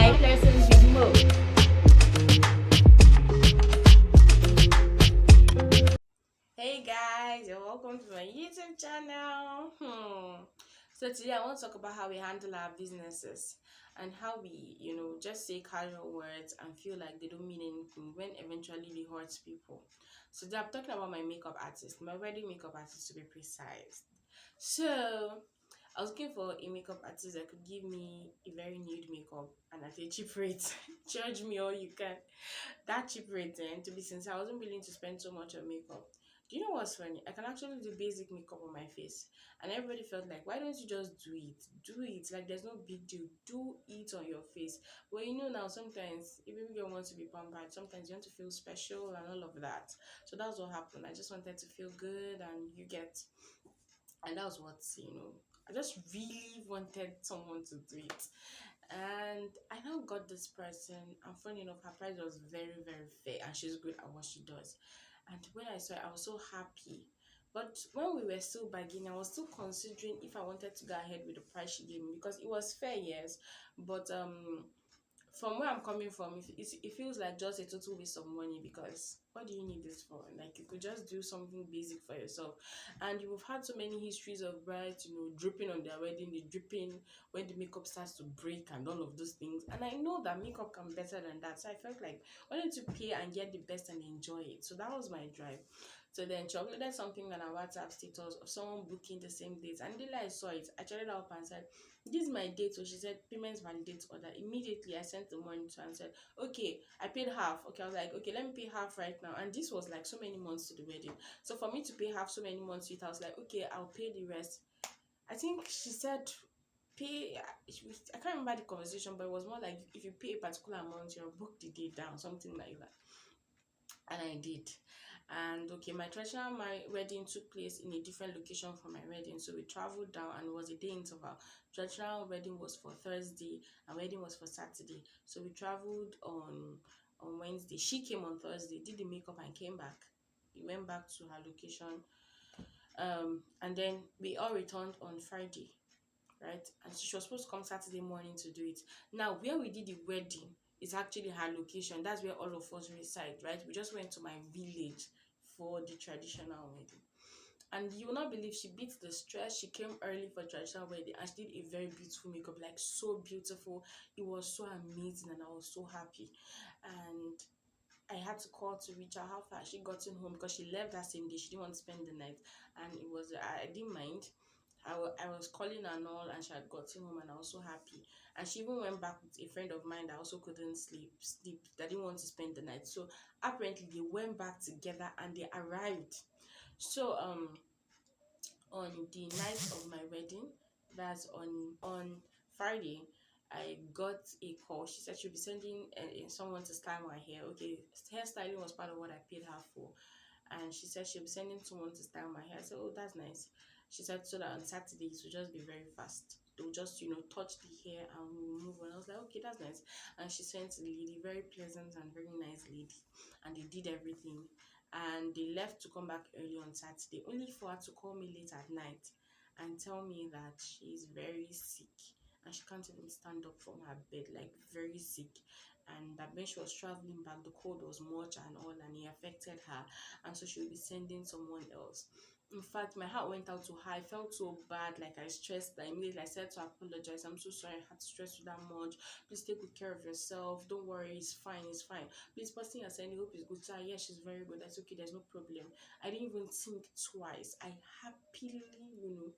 Life Lessons with Mo. Hey guys, and welcome to my YouTube channel. So today I want to talk about how we handle our businesses and how we, just say casual words and feel like they don't mean anything when eventually they hurt people. So today I'm talking about my makeup artist, my wedding makeup artist to be precise. So I was looking for a makeup artist that could give me a very nude makeup and at a cheap rate. Charge me all you can. That cheap rate, and to be sincere, I wasn't willing to spend so much on makeup. Do you know what's funny? I can actually do basic makeup on my face, and everybody felt like, why don't you just do it? Do it. Like, there's no big deal. Do it on your face. Well, now, sometimes, if you don't want to be pampered, sometimes you want to feel special and all of that. So that's what happened. I just wanted to feel good, and and that was what, I just really wanted someone to do it. And I now got this person, and funny enough, her price was very, very fair, and she's good at what she does. And when I saw it, I was so happy. But when we were still bargaining, I was still considering if I wanted to go ahead with the price she gave me because it was fair, yes. But from where I'm coming from, it feels like just a total waste of money because what do you need this for? Like, you could just do something basic for yourself. And you've had so many histories of brides, dripping on their wedding, the dripping when the makeup starts to break and all of those things. And I know that makeup can be better than that. So I felt like I wanted to pay and get the best and enjoy it. So that was my drive. So then she uploaded something on our WhatsApp status of someone booking the same date. And then I saw it. I checked it up and said, this is my date. So she said, payments validate order. Immediately, I sent the money to her and said, okay, I paid half. Okay, I was like, okay, let me pay half right now. And this was like so many months to the wedding. So for me to pay half so many months to it, I was like, okay, I'll pay the rest. I think she said, pay. I can't remember the conversation, but it was more like if you pay a particular amount, you'll book the day down, something like that. And I did. And okay, my wedding took place in a different location from my wedding, so we traveled down, and it was a day interval. Traditional wedding was for Thursday, and wedding was for Saturday. So we traveled on Wednesday. She came on Thursday, did the makeup, and came back. We went back to her location, and then we all returned on Friday, right? And she was supposed to come Saturday morning to do it. Now, where we did the wedding is actually her location. That's where all of us reside, right? We just went to my village for the traditional wedding. And you will not believe she beat the stress. She came early for traditional wedding and she did a very beautiful makeup, like so beautiful. It was so amazing and I was so happy. And I had to call to reach out how far she gotten home because she left that same day. She didn't want to spend the night, and I didn't mind. I was calling her and all, and she had gotten home, and I was so happy. And she even went back with a friend of mine that also couldn't sleep, that didn't want to spend the night. So apparently they went back together and they arrived. So on the night of my wedding, that's on Friday, I got a call. She said she'll be sending someone to style my hair. Okay, hairstyling was part of what I paid her for, and she said she'll be sending someone to style my hair. I said, oh, that's nice. She said so that on Saturdays will just be very fast. They'll just touch the hair and we'll move on. I was like, okay, that's nice. And she sent the lady, very pleasant and very nice lady, and they did everything, and they left to come back early on Saturday, only for her to call me late at night and tell me that she's very sick and she can't even stand up from her bed, like very sick. And that when she was traveling back, the cold was much and all, and it affected her, and so she'll be sending someone else. In fact, my heart went out to her. I felt so bad, like I stressed. I immediately I said to apologize. I'm so sorry I had to stress you that much. Please take good care of yourself. Don't worry, it's fine, it's fine. Please, person you're saying, hope is good. So, yeah, she's very good. That's okay, there's no problem. I didn't even think twice. I happily,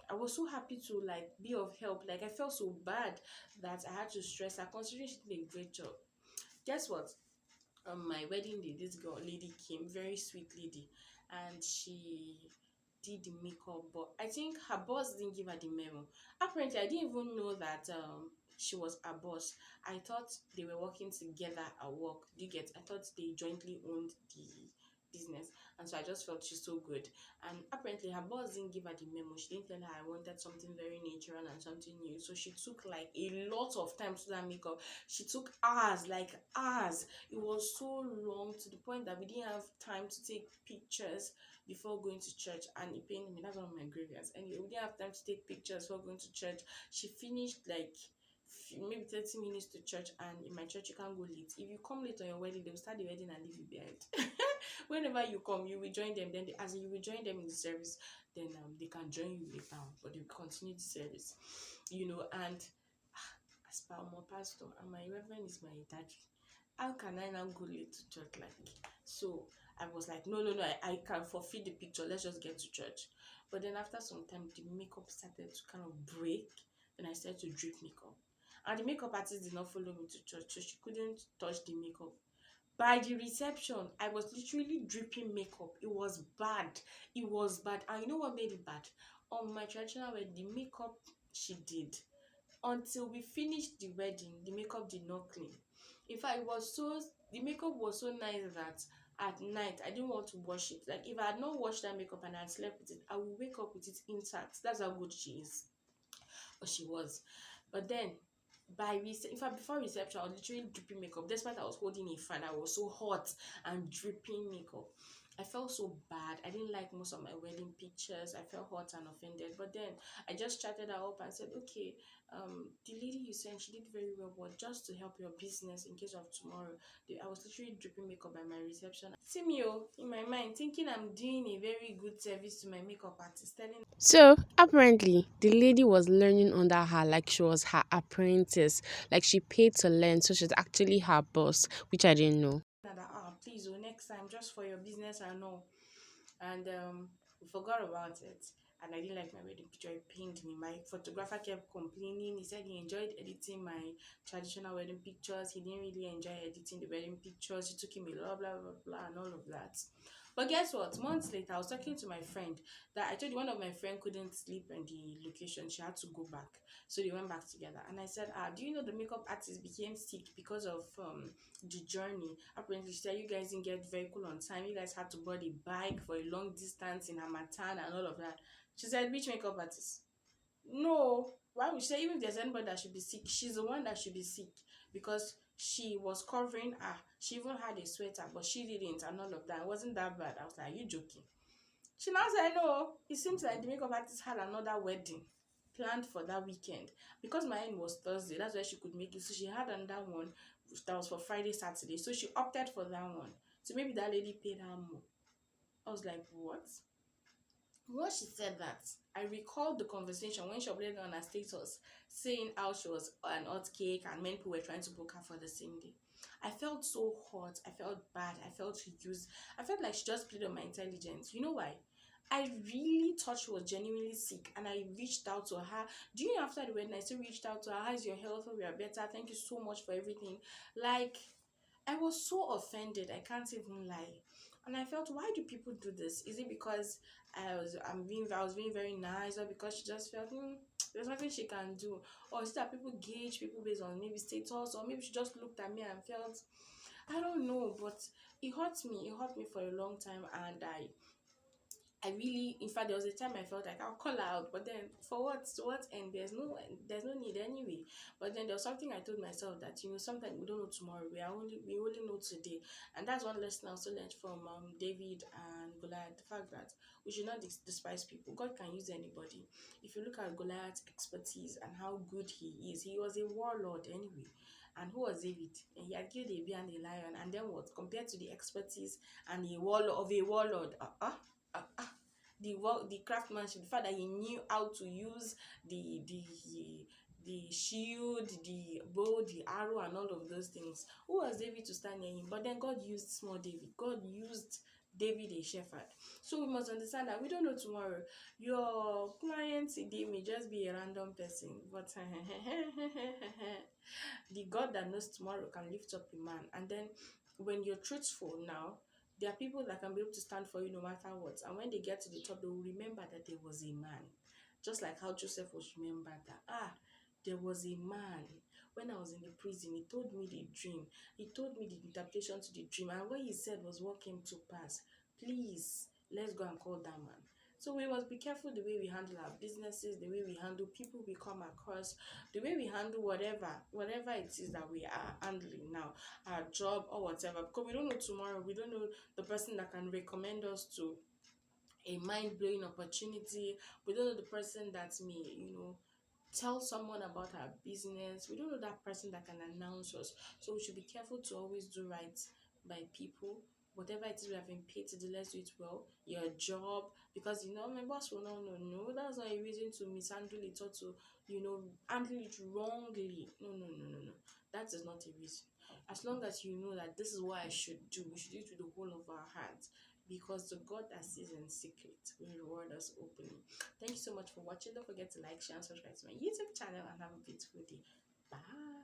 I was so happy to like be of help. Like, I felt so bad that I had to stress her, considering she did a great job. Guess what? On my wedding day, this lady came, very sweet lady, and she did the makeup, but I think her boss didn't give her the memo. Apparently, I didn't even know that she was a boss. I thought they were working together at work. Do you get? I thought they jointly owned the business, and so I just felt she's so good. And apparently, her boss didn't give her the memo. She didn't tell her I wanted something very natural and something new. So she took like a lot of time to do that makeup. She took hours, like hours. It was so long to the point that we didn't have time to take pictures before going to church, and it pained me. That's one of my grievance. Anyway, we didn't have time to take pictures before going to church. She finished like maybe 30 minutes to church, and in my church you can't go late. If you come late on your wedding, they will start the wedding and leave you behind. Whenever you come, you will join them. Then as in you will join them in the service, then they can join you later on, but they will continue the service, and as per my pastor and my reverend is my daddy, how can I now go late to church? Like, so I was like, no, no, no, I can forfeit the picture. Let's just get to church. But then after some time, the makeup started to kind of break, and I started to drip makeup. And the makeup artist did not follow me to church, so she couldn't touch the makeup. By the reception, I was literally dripping makeup. It was bad. It was bad. And you know what made it bad? On my traditional wedding, the makeup she did, until we finished the wedding, the makeup did not clean. In fact, the makeup was so nice that at night I didn't want to wash it. Like, if I had not washed that makeup and I had slept with it, I would wake up with it intact. That's how good she is. Or she was. But then in fact, before reception, I was literally dripping makeup. Despite I was holding a fan, I was so hot and dripping makeup. I felt so bad. I didn't like most of my wedding pictures. I felt hot and offended. But then I just chatted her up and said, okay, the lady you sent, she did very well, but just to help your business in case of tomorrow, I was literally dripping makeup by my reception. See me, in my mind, thinking I'm doing a very good service to my makeup artist, telling. So apparently, the lady was learning under her like she was her apprentice, like she paid to learn, so she's actually her boss, which I didn't know. That please, next time, just for your business and all. And we forgot about it, and I didn't like my wedding picture. It pained me. My photographer kept complaining. He said he enjoyed editing my traditional wedding pictures. He didn't really enjoy editing the wedding pictures. It took him a lot, blah blah blah and all of that. But guess what? Months later, I was talking to my friend that I told you one of my friend couldn't sleep in the location. She had to go back, so they went back together. And I said, do you know the makeup artist became sick because of the journey? Apparently, she said you guys didn't get vehicle on time. You guys had to board a bike for a long distance in Hamatan and all of that. She said, which makeup artist? No. Why would she say even if there's anybody that should be sick, she's the one that should be sick, because she was covering her. She even had a sweater, but she didn't, and all of that. It wasn't that bad. I was like, are you joking? She now said, no, it seems like the makeup artist had another wedding planned for that weekend. Because my end was Thursday, that's why she could make it. So she had another one that was for Friday, Saturday. So she opted for that one. So maybe that lady paid her more. I was like, what? When she said that, I recalled the conversation when she uploaded on her status saying how she was an hot cake and many people were trying to book her for the same day. I felt so hot. I felt bad. I felt used. I felt like she just played on my intelligence. You know why? I really thought she was genuinely sick, and I reached out to her. Do you know, after the wedding, I still reached out to her? How's your health? We are better. Thank you so much for everything. Like, I was so offended. I can't even lie. And I felt, why do people do this? Is it because I was being very nice, or because she just felt there's nothing she can do, or is it that people gauge people based on maybe status, or maybe she just looked at me and felt, I don't know, but it hurt me. It hurt me for a long time, and I really, in fact, there was a time I felt like I'll call her out, but then for what? To what end? There's no need anyway. But then there was something I told myself that sometimes we don't know tomorrow. We only know today, and that's one lesson I also learned from David and Goliath. The fact that we should not despise people. God can use anybody. If you look at Goliath's expertise and how good he is, he was a warlord anyway. And who was David? And he had killed a bear and a lion, and then what? Compared to the expertise and a warlord, the craftsmanship, the fact that he knew how to use the shield, the bow, the arrow, and all of those things. Who was David to stand near him? But then God used small David. God used David, a shepherd. So we must understand that we don't know tomorrow. Your client today may just be a random person, but the God that knows tomorrow can lift up a man. And then when you're truthful now, there are people that can be able to stand for you no matter what. And when they get to the top, they will remember that there was a man. Just like how Joseph was remembered that, there was a man. When I was in the prison, he told me the dream. He told me the interpretation to the dream. And what he said was what came to pass. Please, let's go and call that man. So we must be careful the way we handle our businesses, the way we handle people we come across, the way we handle whatever it is that we are handling now, our job or whatever, because we don't know tomorrow. We don't know the person that can recommend us to a mind-blowing opportunity. We don't know the person that may tell someone about our business. We don't know that person that can announce us. So we should be careful to always do right by people. Whatever it is we have been paid to do, let's do it well. Your job, because my boss will not know. No, that's not a reason to mishandle it or to, handle it wrongly. No, no, no, no, no. That is not a reason. As long as you know that this is what I should do, we should do it with the whole of our hearts. Because the God that sees in secret will reward us openly. Thank you so much for watching. Don't forget to like, share, and subscribe to my YouTube channel and have a beautiful day. Bye.